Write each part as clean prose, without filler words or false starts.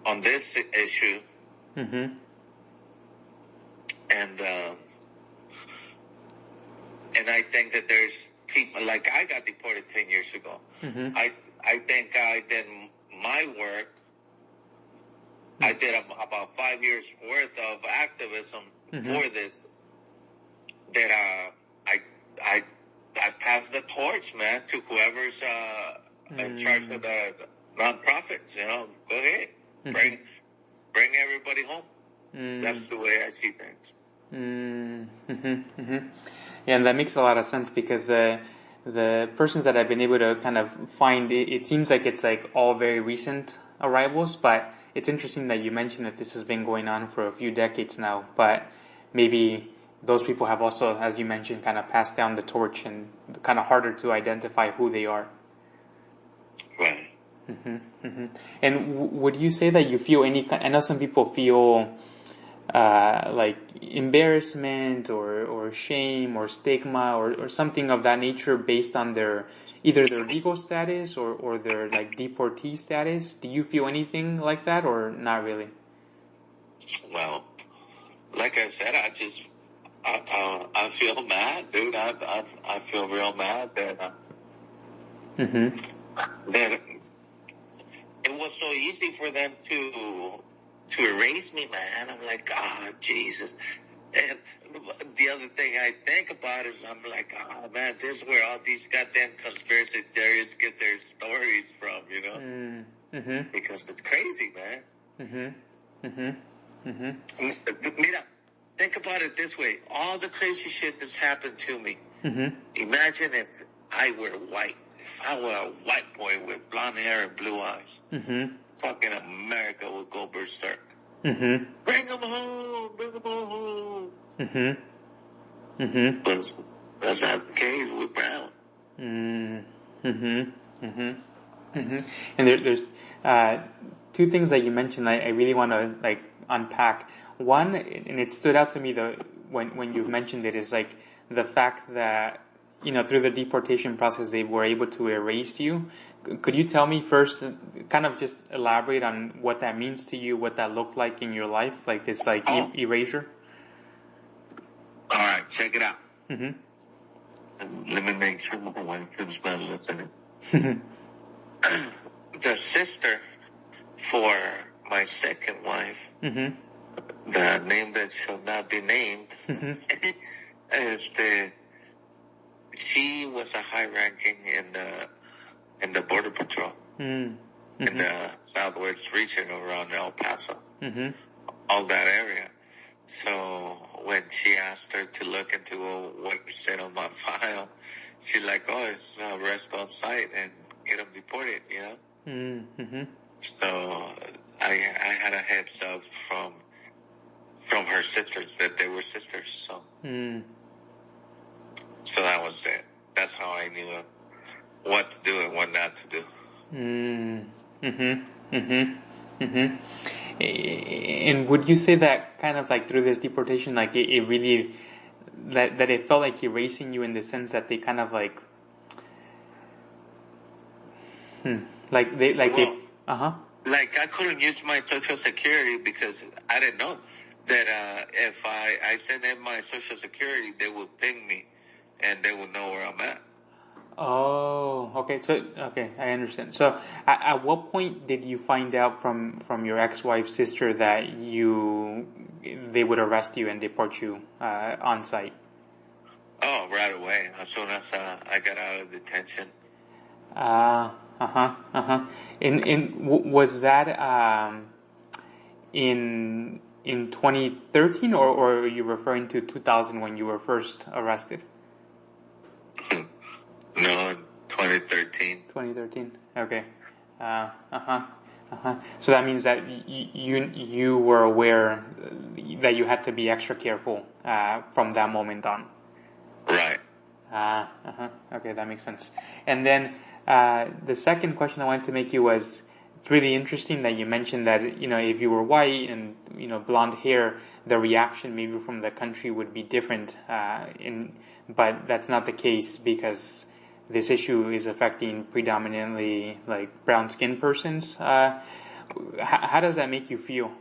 on this issue. Mm-hmm. And I think that there's people, like I got deported 10 years ago. Mm-hmm. I think I did my work. Mm-hmm. I did about 5 years worth of activism mm-hmm. for this. That I passed the torch, man, to whoever's in charge of the nonprofits. You know, go ahead, mm-hmm. bring everybody home. That's the way I see things. Mm-hmm. Mm-hmm. Yeah, and that makes a lot of sense because the persons that I've been able to kind of find, it seems like it's like all very recent arrivals, but it's interesting that you mentioned that this has been going on for a few decades now, but maybe those people have also, as you mentioned, kind of passed down the torch and kind of harder to identify who they are. Right. Mm-hmm. Mm-hmm. And would you say that you feel I know some people feel like embarrassment or shame or stigma or something of that nature based on either their legal status or their like deportee status. Do you feel anything like that or not really? Well, like I said, I feel mad, dude. I feel real mad that that it was so easy for them to erase me, man. I'm like, Jesus. And the other thing I think about is I'm like, man, this is where all these goddamn conspiracy theories get their stories from, you know? Mm-hmm. Because it's crazy, man. Mm-hmm. Mm-hmm. Mm-hmm. Mira, think about it this way. All the crazy shit that's happened to me. Mm-hmm. Imagine if I were white. If I were a white boy with blonde hair and blue eyes. Mm-hmm. Fucking America would go berserk. Mm-hmm. Bring them home. Mm-hmm. Mm-hmm. But that's not the case with Brown. Mm-hmm. Mm-hmm. Mm-hmm. And there's two things that you mentioned I really want to like unpack. One, and it stood out to me when you've mentioned it, is like the fact that, you know, through the deportation process they were able to erase you. Could you tell me first, kind of just elaborate on what that means to you, what that looked like in your life, like this like erasure? All right, check it out. Mm-hmm. And let me make sure my wife is not listening. The sister for my second wife, mm-hmm. the name that shall not be named, mm-hmm. She was a high ranking in the Border Patrol, mm-hmm. in the southwest region around El Paso, mm-hmm. all that area. So when she asked her to look into what said on my file, she like, it's arrest on site and get them deported, you know? Mm-hmm. So I had a heads up from her sisters that they were sisters. So so that was it. That's how I knew what to do and what not to do. Mm-hmm. Mm-hmm. Mm-hmm. And would you say that kind of like through this deportation, like it really that it felt like erasing you in the sense that they kind of like like they like I couldn't use my social security because I didn't know that if I sent in my social security, they would ping me and they would know where I'm at. Oh, okay. So, okay, I understand. So, at what point did you find out from your ex-wife's sister that they would arrest you and deport you on site? Oh, right away. As soon as I got out of detention. Was that in 2013 or are you referring to 2000 when you were first arrested? No, 2013. 2013. Okay. So that means that you were aware that you had to be extra careful from that moment on. Right. Okay, that makes sense. And then the second question I wanted to make you was, it's really interesting that you mentioned that, you know, if you were white and, you know, blonde hair, the reaction maybe from the country would be different. But that's not the case because this issue is affecting predominantly like brown skinned persons. how does that make you feel?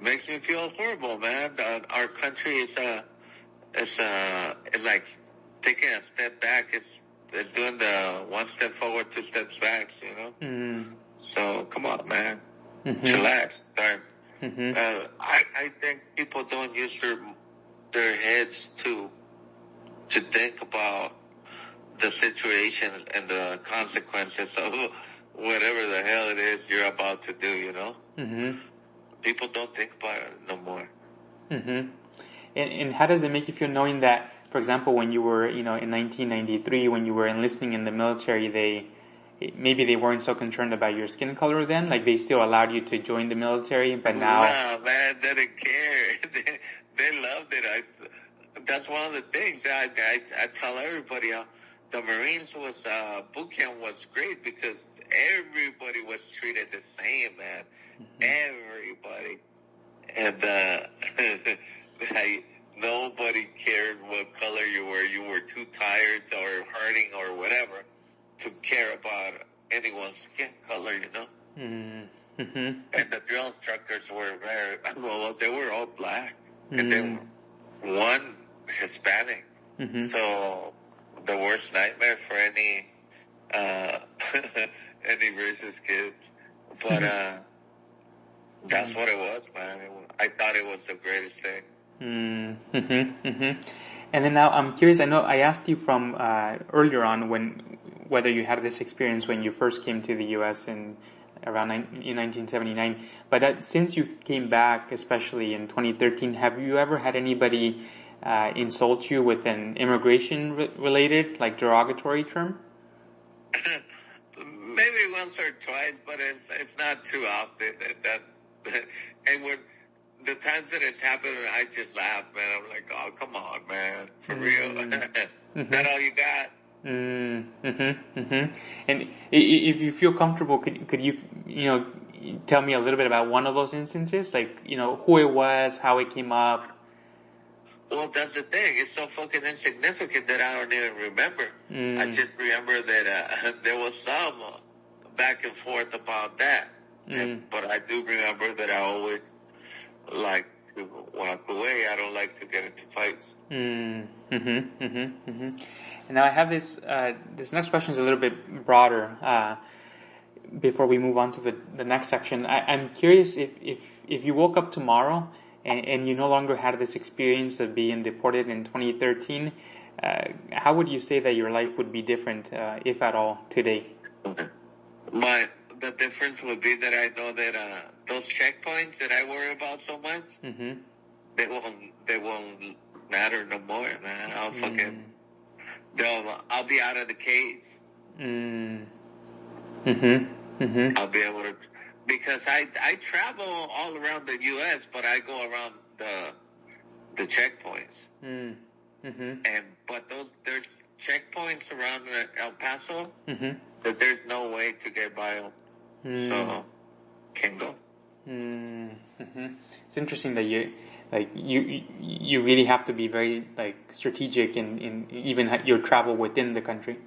Makes me feel horrible, man. Our country is like taking a step back. It's doing the one step forward, two steps back, you know? Mm-hmm. So, come on, man. Mm-hmm. Chillax. Start. Mm-hmm. I think people don't use their heads to think about the situation and the consequences of whatever the hell it is you're about to do, you know? Mm-hmm. People don't think about it no more. Mm-hmm. And how does it make you feel knowing that, for example, when you were, in 1993, when you were enlisting in the military, maybe they weren't so concerned about your skin color then, like they still allowed you to join the military, but now... Nah, man, they didn't care. They loved it. That's one of the things I tell everybody. The Marines boot camp was great because everybody was treated the same, man. Everybody. And, nobody cared what color you were. You were too tired or hurting or whatever to care about anyone's skin color, you know? Mm-hmm. And the drill instructors were they were all black. And then one Hispanic. Mm-hmm. So the worst nightmare for any racist kid. But, that's what it was, man. I thought it was the greatest thing. Mm-hmm. Mm-hmm. And then now I'm curious, I know I asked you from earlier on whether you had this experience when you first came to the U.S. in 1979, but since you came back, especially in 2013, have you ever had anybody insult you with an immigration-related, like derogatory term? Maybe once or twice, but it's not too often. And when the times that it's happened, I just laugh, man. I'm like, oh, come on, man, for real. Mm-hmm. That all you got? Mm-hmm. Mm-hmm. And if you feel comfortable, could you tell me a little bit about one of those instances, like who it was, how it came up? Well, that's the thing. It's so fucking insignificant that I don't even remember. I just remember that there was some back and forth about that. But I do remember that I always like to walk away. I don't like to get into fights. Mm-hmm. Mm-hmm. Mm-hmm. And now I have this next question is a little bit broader. Before we move on to the next section, I'm curious if you woke up tomorrow and you no longer had this experience of being deported in 2013, how would you say that your life would be different, if at all, today? The difference would be that I know that those checkpoints that I worry about so much, they won't matter no more, man. I'll be out of the cage. I'll be able to, because I travel all around the U.S., but I go around the checkpoints. But there's checkpoints around El Paso that there's no way to get by them. So, can't go. It's interesting that you really have to be very strategic in even your travel within the country.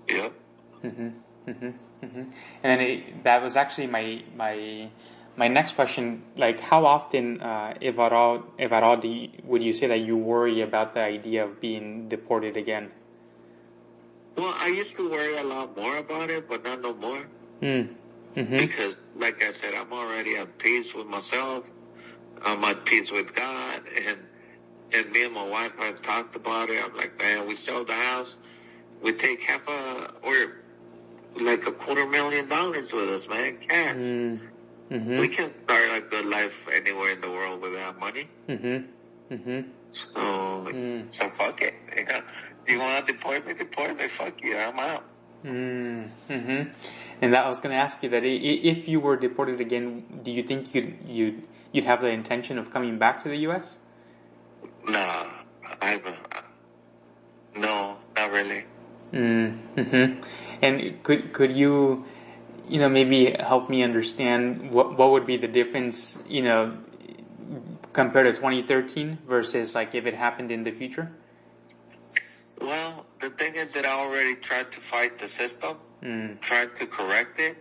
Yep. And that was actually my next question. Like, how often, Everardo, would you say that you worry about the idea of being deported again? Well, I used to worry a lot more about it, but not no more. Because, like I said, I'm already at peace with myself. I'm at peace with God, and me and my wife have talked about it. I'm like, man, we sold the house. We take or like $250,000 with us, man, cash. We can start a good life anywhere in the world with that money. So fuck it. You want to deport me? Fuck you. I'm out. And that I was going to ask you that if you were deported again, do you think you'd have the intention of coming back to the U.S.? No, no, not really. And could you, maybe help me understand what would be the difference, compared to 2013 versus if it happened in the future? Well, the thing is that I already tried to fight the system, tried to correct it,